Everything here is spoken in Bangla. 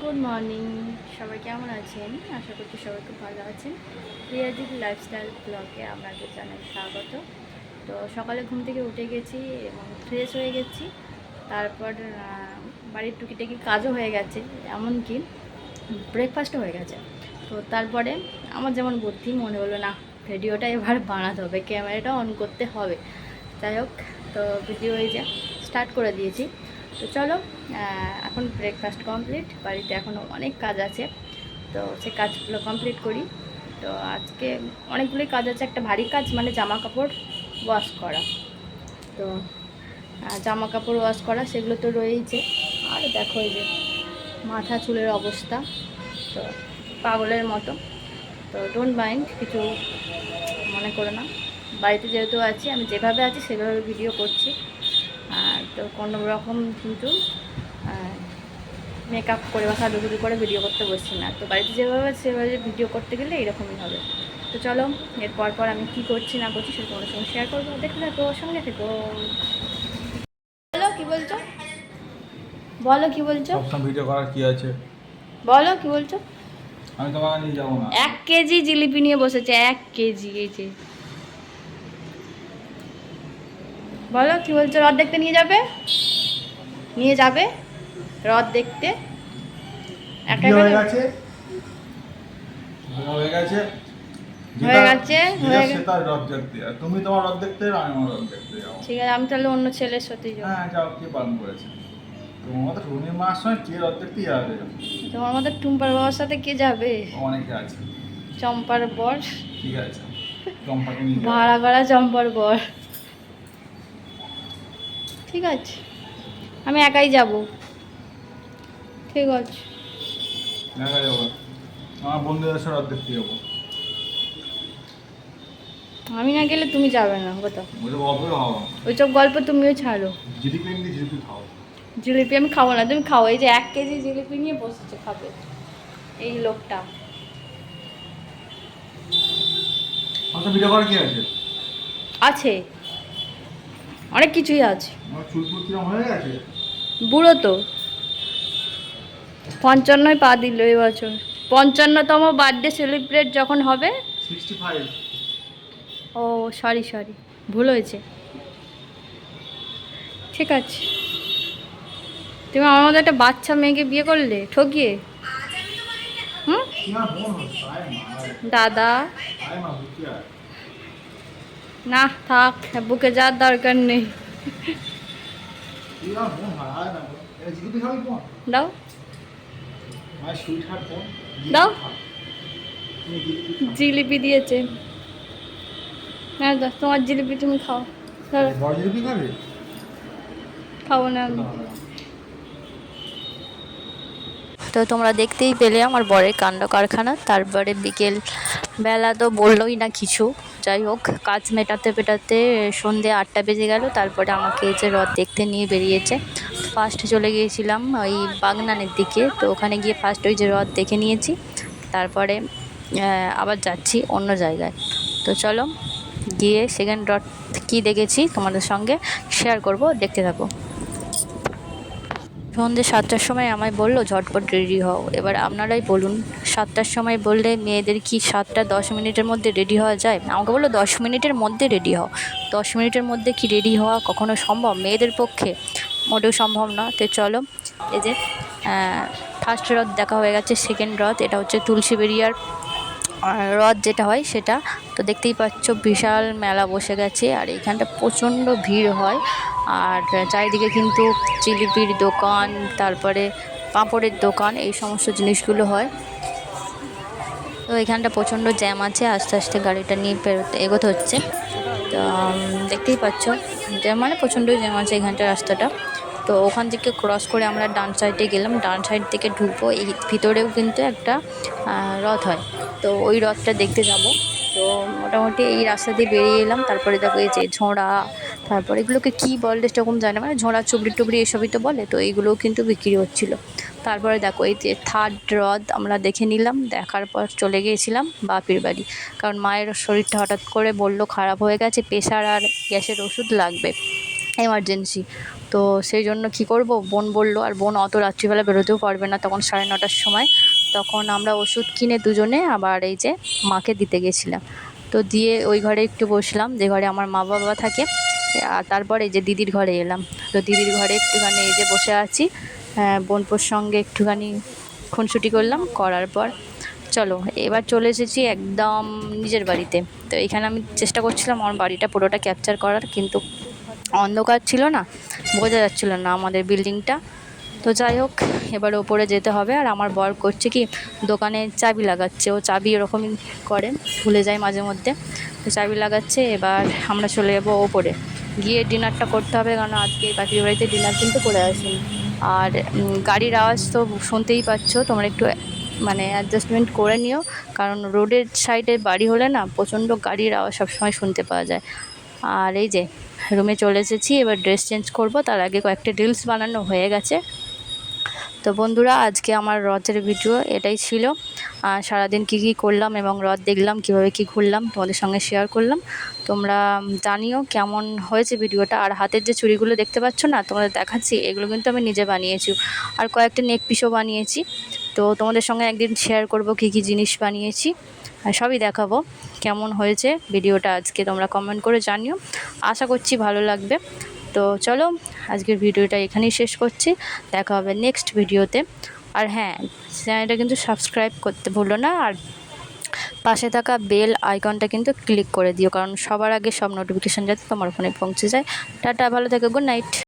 গুড মর্নিং, সবাই কেমন আছেন? আশা করছি সবাই খুব ভালো আছেন। রিয়াজির লাইফস্টাইল ব্লগে আপনাদের জানাই স্বাগত। তো সকালে ঘুম থেকে উঠে গেছি এবং ফ্রেশ হয়ে গেছি। তারপর বাড়ির টুকিটাকি কাজও হয়ে গেছে, এমনকি ব্রেকফাস্টও হয়ে গেছে। তো তারপরে আমার যেমন বুদ্ধি মনে হলো, না ভিডিওটা এবার বানাতে হবে, ক্যামেরাটা অন করতে হবে। যাই হোক, তো ভিডিও এই যে স্টার্ট করে দিয়েছি। তো চলো, এখন ব্রেকফাস্ট কমপ্লিট, বাড়িতে এখনও অনেক কাজ আছে, তো সে কাজগুলো কমপ্লিট করি। তো আজকে অনেকগুলোই কাজ আছে, একটা ভারী কাজ মানে জামা কাপড় ওয়াশ করা। তো জামা কাপড় ওয়াশ করা সেগুলো তো রয়েইছে। আর দেখো এই যে মাথা চুলের অবস্থা, তো পাগলের মতো। তো ডোন্ট মাইন্ড, কিছু মনে করো না। বাড়িতে যেহেতু আছি, আমি যেভাবে আছি সেভাবে ভিডিও করছি। তো কোনো রকম কিন্তু মেকআপ করে বা সাজুগুজু করে ভিডিও করতে বসছি না। তো বাড়িতে যেভাবে সেভাবে ভিডিও করতে গেলে এরকমই হবে। তো চলো, এরপর আমি কী করছি না করছি সেটা তোমাদের সঙ্গে শেয়ার করবো, দেখতে থাকো, সঙ্গে থেকো। বলো কী বলছো, বলো কী বলছো, সবসময় ভিডিও করার কি আছে? বলো কী বলছো। আমি তোমাকে নিয়ে যাবো না। 1 কেজি জিলিপি নিয়ে বসেছে, 1 কেজি। এই যে বলো কী বলছো। রথ দেখতে নিয়ে যাবে, নিয়ে যাবে রথ দেখতে। একা বিয়ে হয়ে একা গেছে, হয়ে গেছে, হয়ে গেছে, হয়ে গেছে। সে তার রথ দেখতে যায়, তুমি তোমার রথ দেখতে যাও, আমি আমার রথ দেখতে যাবো। ঠিক আছে, আমি তাহলে অন্য ছেলের সাথেই যাবো। হ্যাঁ যাও, কে বারণ করেছে? তোমার মতো পূর্ণিমার সময় কে রথ দেখতে যাবে? তোমার মতো টুম্পার বাবার সাথে কে যাবে? অনেকে আছে। চম্পার বর, ঠিক আছে, চম্পাকে নিয়ে যাবো। ভাড়া করা চম্পার বর। ঠিক আছে, আমি একাই যাব। ঠিক আছে, দেখা যাবো, আমার বন্ধুদের সাথে রথ দেখতে যাবো। আমি না গেলে তুমি যাবে না, কোথাও। বলতে অপরে হওয়া, ওইসব গল্প তুমিও ছাড়ো। জিলিপি এনে জিলিপি খাও। জিলিপি আমি খাবো না, তুমি খাও। এই যে 1 কেজি জিলিপি নিয়ে বসেছে, খাবে এই লোকটা। আমার ভিডিও করার কি আছে? আছে, অনেক কিছুই আছে। আমার চুল ফুল কিরম হয়ে গেছে? বুড়ো তো, 55 পা দিল এবছর। 55তম বার্থডে সেলিব্রেট যখন হবে। 65। ও সরি সরি, ভুল হয়েছে। ঠিক আছে, তুমি আমার মতো একটা বাচ্চা মেয়েকে বিয়ে করলে ঠকিয়ে। হুম, তোমার বোন হচ্ছে, আয় মা, দাদা। আয় মা, বুঝতে আয়। না থাক, বুকে যাওয়ার দরকার নেই। তুই আমার বোন হয়, আয় না বোন। এটা জিলিপি খাবি বোন? দাও মাই সুইট হার্ট বোন। দাও, তুমি জিলিপি খাও। জিলিপি দিয়েছে। হ্যাঁ দাও, তোমার জিলিপি তুমি খাও। ধরো, বড় জিলিপি খাবে? খাবো না আমি। না, না। তো তোমরা দেখতেই পেলে আমার বরের কাণ্ড কারখানা। তারপরে বিকেল বেলা তো বললোই না কিছু। যাই হোক, কাজ মেটাতে পেটাতে সন্ধে 8টা বেজে গেল। তারপরে আমাকে এই যে রথ দেখতে নিয়ে বেরিয়েছে। ফার্স্ট চলে গিয়েছিলাম ওই বাগনানের দিকে, তো ওখানে গিয়ে ফার্স্ট ওই যে রথ দেখে নিয়েছি। তারপরে আবার যাচ্ছি অন্য জায়গায়। তো চলো, গিয়ে সেকেন্ড রথ কী দেখেছি তোমাদের সঙ্গে শেয়ার করব, দেখতে থাকো। সন্ধ্যে 7টার সময় আমায় বললো ঝটপট রেডি হও। এবার আপনারাই বলুন, 7টার সময় বললে মেয়েদের কি 7টা 10 মিনিটের মধ্যে রেডি হওয়া যায়? আমাকে বললো 10 মিনিটের মধ্যে রেডি হও। 10 মিনিটের মধ্যে কি রেডি হওয়া কখনো সম্ভব? মেয়েদের পক্ষে মোটেও সম্ভব না। তো চলো, এই যে ফার্স্ট রথ দেখা হয়ে গেছে। সেকেন্ড রথ, এটা হচ্ছে তুলসী বেরিয়ার রথ যেটা হয় সেটা। তো দেখতেই পাচ্ছ বিশাল মেলা বসে গেছে, আর এইখানটা প্রচণ্ড ভিড় হয়। আর চারিদিকে কিন্তু জিলিপির দোকান, তারপরে পাঁপড়ের দোকান, এই সমস্ত জিনিসগুলো হয়। তো এখানটা প্রচণ্ড জ্যাম আছে, আস্তে আস্তে গাড়িটা নিয়ে এগোতে হচ্ছে। তো দেখতেই পাচ্ছ জ্যাম, মানে প্রচণ্ড জ্যাম আছে এখানটা রাস্তাটা। তো ওখান থেকে ক্রস করে আমরা ডান সাইডে গেলাম, ডান সাইড থেকে ঢুকবো। এই ভিতরেও কিন্তু একটা রথ হয়, তো ওই রথটা দেখতে যাব। তো মোটামুটি এই রাস্তা দিয়ে বেরিয়ে এলাম। তারপরে দেখো এই যে ঝোড়া, তারপরে এগুলোকে কী বলে সেরকম জানে, মানে ঝোড়া চুবড়ি টুবড়ি এসবই তো বলে, তো এইগুলোও কিন্তু বিক্রি হচ্ছিলো। তারপরে দেখো এই যে থার্ড রথ আমরা দেখে নিলাম। দেখার পর চলে গিয়েছিলাম বাপির বাড়ি, কারণ মায়ের শরীরটা হঠাৎ করে বললো খারাপ হয়ে গেছে, প্রেশার আর গ্যাসের ওষুধ লাগবে এমার্জেন্সি। তো সেই জন্য কী করব, বোন বললো, আর বোন অত রাত্রিবেলা বেরোতেও পারবে না, তখন 9:30টার সময়। তখন আমরা ওষুধ কিনে দুজনে আবার এই যে মাকে দিতে গেছিলাম। তো দিয়ে ওই ঘরে একটু বসলাম, যে ঘরে আমার মা বাবা থাকে। আর তারপরে এই যে দিদির ঘরে এলাম। তো দিদির ঘরে একটুখানি এই যে বসে আছি, বোনপোর সঙ্গে একটুখানি খুনসুটি করলাম, করার পর চলো এবার চলে এসেছি একদম নিজের বাড়িতে। তো এখানে আমি চেষ্টা করছিলাম আমার বাড়িটা পুরোটা ক্যাপচার করার, কিন্তু অন্ধকার ছিল না, বোঝা যাচ্ছিল না আমাদের বিল্ডিংটা। তো যাই হোক, এবার ওপরে যেতে হবে। আর আমার বর করছে কি, দোকানে চাবি লাগাচ্ছে, ও চাবি এরকমই করে, ভুলে যায় মাঝে মধ্যে। তো চাবি লাগাচ্ছে, এবার আমরা চলে যাবো ওপরে গিয়ে ডিনারটা করতে হবে, কারণ আজকে বাকির বাড়িতে ডিনার কিন্তু করে আসিনি। আর গাড়ির আওয়াজ তো শুনতেই পাচ্ছ, তোমরা একটু মানে অ্যাডজাস্টমেন্ট করে নিও, কারণ রোডের সাইডে বাড়ি হলে না প্রচণ্ড গাড়ির আওয়াজ সবসময় শুনতে পাওয়া যায়। আর এই যে রুমে চলে এসেছি, এবার ড্রেস চেঞ্জ করব, তার আগে কয়েকটা রিলস বানানো হয়ে গেছে। তো বন্ধুরা, আজকে আমার রথের ভিডিও এটাই ছিল। সারাদিন কী কী করলাম এবং রথ দেখলাম, কীভাবে কী ঘুরলাম তোমাদের সঙ্গে শেয়ার করলাম। তোমরা জানিও কেমন হয়েছে ভিডিওটা। আর হাতের যে চুড়িগুলো দেখতে পাচ্ছ না, তোমাদের দেখাচ্ছি, এগুলো কিন্তু আমি নিজে বানিয়েছি। আর কয়েকটা নেক পিসও বানিয়েছি। তো তোমাদের সঙ্গে একদিন শেয়ার করব কী কী জিনিস বানিয়েছি, আর সবই দেখাবো। কেমন হয়েছে ভিডিওটা আজকে তোমরা কমেন্ট করে জানিও, আশা করছি ভালো লাগবে। তো চলো, আজকের ভিডিওটা এখানেই শেষ করছি, দেখা হবে নেক্সট ভিডিওতে। আর হ্যাঁ, চ্যানেলটা কিন্তু সাবস্ক্রাইব করতে ভুলো না, আর পাশে থাকা বেল আইকনটা কিন্তু ক্লিক করে দিও, কারণ সবার আগে সব নোটিফিকেশান যাতে তোমার ফোনে পৌঁছে যায়। টাটা, ভালো থেকো, গুড নাইট।